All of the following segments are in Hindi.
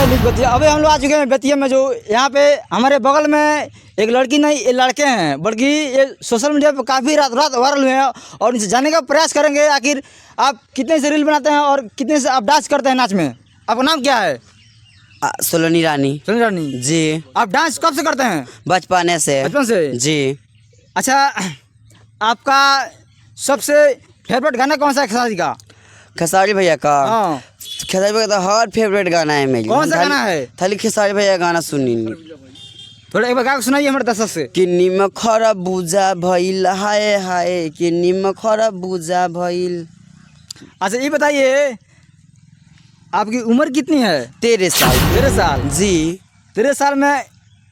है बेतिया। अभी हम लोग आ चुके हैं बेतिया में, जो यहाँ पे हमारे बगल में एक लड़की नहीं, ये लड़के हैं, बल्कि ये सोशल मीडिया पे काफ़ी रात वायरल हुए हैं और इनसे जानने का प्रयास करेंगे आखिर आप कितने से रील बनाते हैं और कितने से आप डांस करते हैं नाच में। आपका नाम क्या है? सोलोनी रानी। सोलोनी रानी जी। आप डांस कब से करते हैं? बचपन से। बचपन से जी। अच्छा, आपका सबसे फेवरेट गाना कौन सा है खेसारी का? खेसारी भैया का? हाँ। खेसारी भैया का हर फेवरेट गाना है मेरी। कौन सा गाना है? खाली खेसारी भैया गाना सुनी। थोड़ा एक बार गा के सुनाइए हमारे दर्शक से। कि निमक खरा बुझा भइल, हाय हाय कि निमक खरा बुझा भइल। अच्छा ये बताइए, आपकी उम्र कितनी है? 13 साल। 13 साल? जी। 13 साल में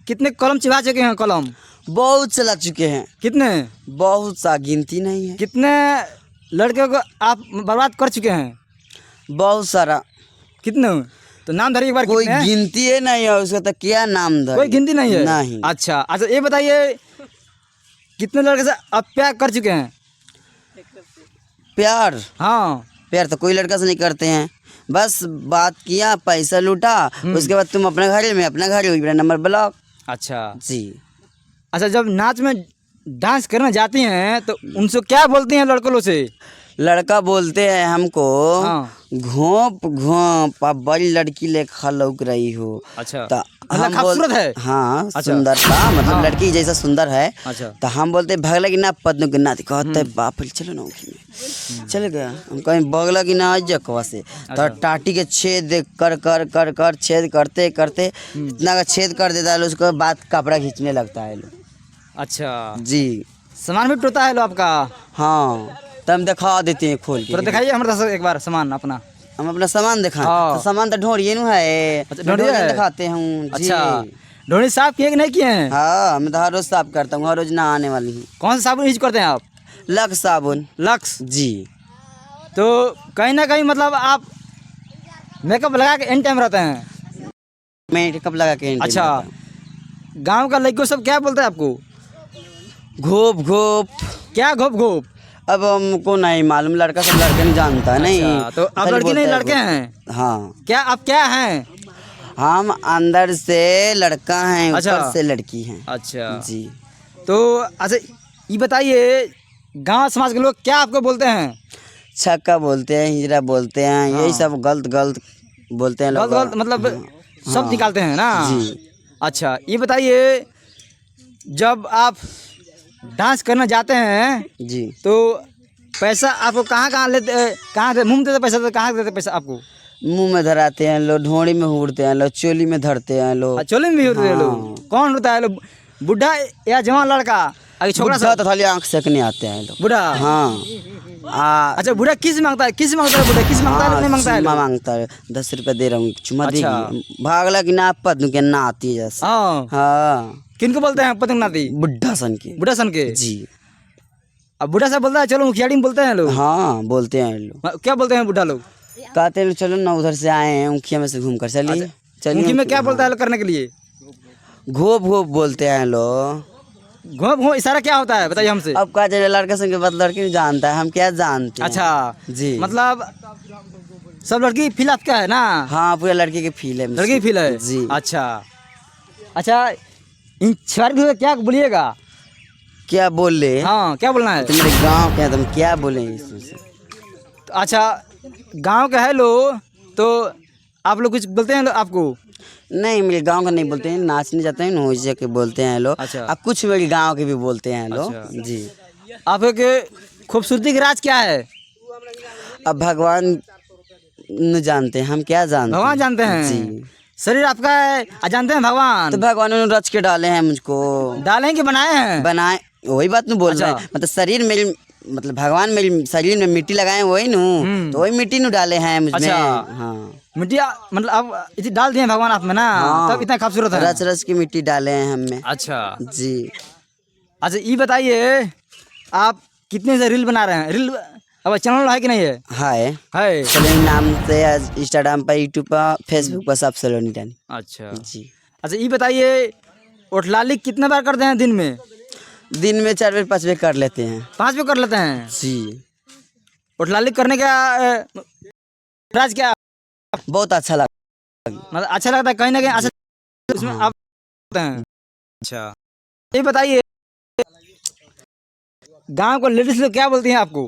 कितने कलम चिपा चुके हैं? कलम बहुत चला चुके हैं। कितने? बहुत सा, गिनती नहीं है। कितने लड़के को आप बर्बाद कर चुके हैं? बहुत सारा। कितने? तो नाम धरिए एक बार। कोई कितने? गिनती है नहीं है उसका, तो क्या नाम धरे? कोई गिनती नहीं है? नहीं। अच्छा ये बताइए, कितने लड़के से आप प्यार कर चुके हैं? प्यार? हाँ। प्यार तो कोई लड़का से नहीं करते हैं, बस बात किया, पैसा लूटा, उसके बाद तुम अपना घर में, अपना घर मेरा नंबर ब्लॉक। अच्छा जी। अच्छा, जब नाच में डांस करने जाती हैं तो उनसे क्या बोलती हैं लड़कों से? लड़का बोलते हैं हमको, हाँ। घोंप घोंप अब बड़ी लड़की लेखा लौक रही हो। अच्छा, तो हम खूबसूरत है? हाँ। अच्छा। सुंदरता मतलब हाँ। लड़की जैसा सुंदर है। अच्छा। तो हम बोलते भगला की ना पद्म की ना, कहते बाप रे चलो ना उखी में। चल गया हम कहीं बगला की ना जकवा से। तो टाटी के छेद कर कर कर कर छेद करते करते इतना का छेद कर देता है, उसके बाद कपड़ा खींचने लगता है लोग। अच्छा जी। सामान भी टूटा है लो आपका? हाँ, तो हम दिखा देते हैं खोल के। तो दिखाइए हमारे दर्शक एक बार सामान अपना। हम अपना सामान दिखा। हाँ। तो सामान तो ढोड़िए नु है। अच्छा, ढोड़िए है? दिखाते हूँ। अच्छा, ढोड़ी साफ किए कि नहीं किए हैं? हाँ, मैं तो हर रोज साफ करता हूँ, हर रोज नहाने वाली हूँ। कौन सा साबुन यूज करते हैं आप? लक्स साबुन। लक्स? जी। तो कहीं ना कहीं मतलब आप मेकअप लगा के एन टाइम रहते हैं? मेकअप लगा के। अच्छा, गांव का लड़कों सब क्या बोलते हैं आपको? घोप घोप। क्या घोप घोप? अब हमको नहीं मालूम, लड़का सब लड़के नहीं जानता है। नहीं। अच्छा, तो आप खाली लड़की नहीं बोलता है लड़के घोप। हैं? हाँ। क्या आप क्या हैं? हम अंदर से लड़का हैं, अच्छा। ऊपर से लड़की हैं। अच्छा जी। तो अच्छा ये बताइए, गांव समाज के लोग क्या आपको बोलते हैं? छक्का बोलते हैं, हिजरा बोलते हैं, यही सब गलत गलत बोलते हैं लोग। गलत गलत मतलब सब निकालते हैं ना? जी। अच्छा ये बताइए, जब आप डांस करने जाते हैं जी। तो पैसा आपको कहाँ लेते, कहाँ मुंह में देते पैसा, तो कहाँ देते पैसा आपको? मुंह में धराते हैं लोग, ढोड़ी में हुड़ते हैं लोग, चोली में धरते हैं लोग। चोली में भी होते हैं लोग? कौन होता है लोग, बुढ़ा या जवान लड़का? अरे छोकरा बुढ़ा तो खाली आँख सेकने आते हैं लोग। बुढ़ा? हाँ। अच्छा, बुढ़ा किस मांगता है? किस मांगता है बुढ़ा? किस मांगता है, नहीं मांगता है? चुम्मा मांगता है, 10 रुपये दे रहा हूँ, चुम्मा अच्छा। देगी। भागला की ना पद के ना आती है जैसे। हाँ। हाँ। किनको बोलते हैं पतंग नाती? बुढ़ा सन के। बुढ़ा सन के? जी। अब बुढ़ा सा बोलता है चलो मुखियाड़ी में, बोलते हैं लोग? हाँ, बोलते हैं लोग। क्या बोलते हैं बुढ़ा लोग? कहते हैं चलो ना, उधर से आए हैं उखिया में से घूम कर चलिए। उनकी में क्या बोलता है लोग करने के लिए? घोप घोप बोलते हैं लोग। घोप घोप इशारा क्या होता है बताइए हमसे? अब कहा जाए लड़के संग बात लड़की नहीं जानता है, हम क्या जानते हैं। अच्छा जी। मतलब सब लड़की फील आपका है ना? हाँ, पूरा लड़के के फील है। लड़की फील है? जी। अच्छा इन छुआरी को क्या बोलिएगा? क्या बोल ले? हाँ, क्या बोलना है? तुम मेरे गाँव के हैं, तुम क्या बोले इसमें से? अच्छा, गांव के है लो तो आप लोग कुछ बोलते हैं आपको? नहीं, मेरे गांव का नहीं बोलते हैं, नाचने जाते हैं ना वैसे के बोलते हैं लोग। अच्छा। अब कुछ मेरे गांव के भी बोलते हैं लोग। अच्छा। जी। आपके खूबसूरती के राज क्या है? अब भगवान न जानते हैं, हम क्या जानते हैं? भगवान जानते हैं? जी। शरीर आपका है, जानते हैं भगवान? तो भगवान ने रच के डाले हैं मुझको। डाले हैं कि बनाए हैं? बनाए, वही बात नहीं बोल अच्छा। रहे हैं। मतलब शरीर मेरी, मतलब भगवान मेरी शरीर में मिट्टी लगाए वही नू, तो वही मिट्टी नू डाले हैं मुझमें। अच्छा। हाँ। मिट्टी मतलब अब इतनी डाल दिए भगवान आप में ना? हाँ। तब इतना खूबसूरत है। रच रच की मिट्टी डाले हैं हमें। अच्छा। जी। अच्छा ये बताइए, आप कितने से रील बना रहे हैं? रील अब चैनल है कि नहीं है? है। सलोनी नाम से इंस्टाग्राम पर, यूट्यूब पर, फेसबुक पर सब सलोनी रानी। अच्छा जी। अच्छा ये बताइए, ओठलाली कितने बार करते हैं दिन में? दिन में 4 बार 5 बार कर लेते हैं। 5 बार कर लेते हैं? जी। ओठलाली करने का राज क्या? बहुत अच्छा लगा। मतलब अच्छा लगता है कहीं ना कहीं, अच्छा उसमें आप होते हैं। अच्छा ये बताइए, गांव को लेडीज लोग क्या बोलती हैं आपको?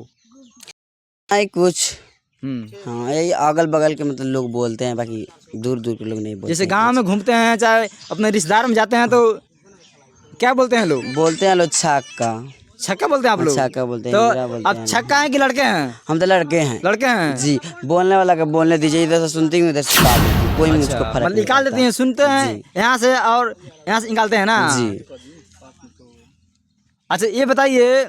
नहीं कुछ, हम्म। हाँ यही अगल बगल के मतलब लोग बोलते हैं, बाकी दूर दूर के लोग नहीं बोलते जैसे हैं गांव में घूमते हैं चाहे अपने रिश्तेदार में जाते हैं तो क्या बोलते हैं लोग? कुछ। बोलते हैं लोग छक्का, छक्का बोलते हैं आप लोग? छक्का बोलते हैं, तो इंदिरा बोलते आप हैं। छक्का हैं कि लड़के हैं? हम तो लड़के हैं। लड़के हैं जी, बोलने वाला का बोलने दीजिए, इधर से सुनती हूँ, इधर से बात होती है, कोई अच्छा, मुझको फर्क मतलब नहीं निकाल पड़ता। देती हैं, सुनते हैं जी यहाँ से और यहाँ से निकालते हैं ना? जी। अच्छा ये बताइए,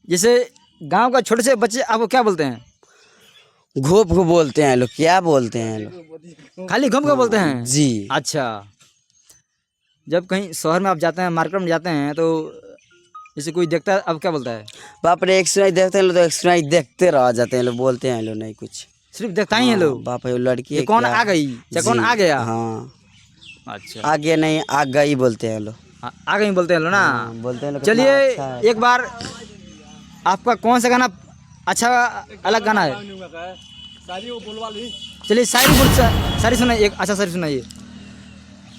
जैसे गांव का छोटे से बच्चे आपको क्या बोलते हैं? घोप को बोलते हैं लोग, क्या बोलते हैं लोग? खाली घूम के बोलते हैं? जी। अच्छा, जब कहीं शहर में आप जाते हैं, मार्केट में जाते हैं तो जैसे कोई देखता है अब क्या बोलता है? बाप रे, एक सुनाई देखते हैं लोग तो एक सुनाई देखते रह जाते हैं लोग, बोलते हैं लोग नहीं कुछ। सिर्फ देखता ही है लोग? बाप रे, वो लड़की ये है कौन क्या? आ गई या कौन जी, आ गया? हाँ, अच्छा, आ गया नहीं, आ गई बोलते हैं लोग। आ गई बोलते हैं लोग ना? बोलते हैं लोग कितना चलिए अच्छा है। एक बार आपका कौन सा गाना अच्छा अलग गाना है? चलिए शायरी बोल, शायरी सुनाइए, एक अच्छा शायरी सुनाइए।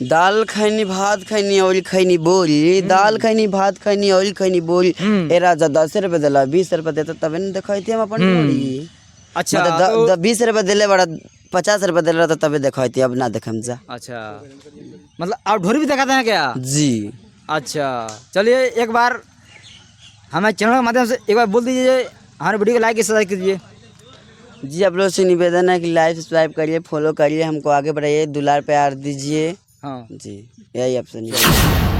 दाल खैनी भात खैनी ऑयल खैनी बोली, दाल खैनी भात खैनी ऑयल खैनी बोली। ए राजा 10 रुपए दिला, 20 रुपए देता तबे न देखती हम अपन बोली। अच्छा मतलब तो 20 रुपए दिले बड़ा, 50 रुपए दिले तो तबे देखती, अब ना देखम जा। अच्छा, मतलब आप ढोरी भी दिखाते हैं क्या? जी। अच्छा चलिए एक बार हमें चैनल के माध्यम से एक बार बोल दीजिए, हमारे वीडियो को लाइक और सब्सक्राइब कीजिए। जी, आप लोग से निवेदन है कि लाइक सब्सक्राइब करिए, फॉलो करिए, हमको आगे बढ़ाइए, दुलार प्यार दीजिए। हाँ जी, यही आपसे निवेदन है।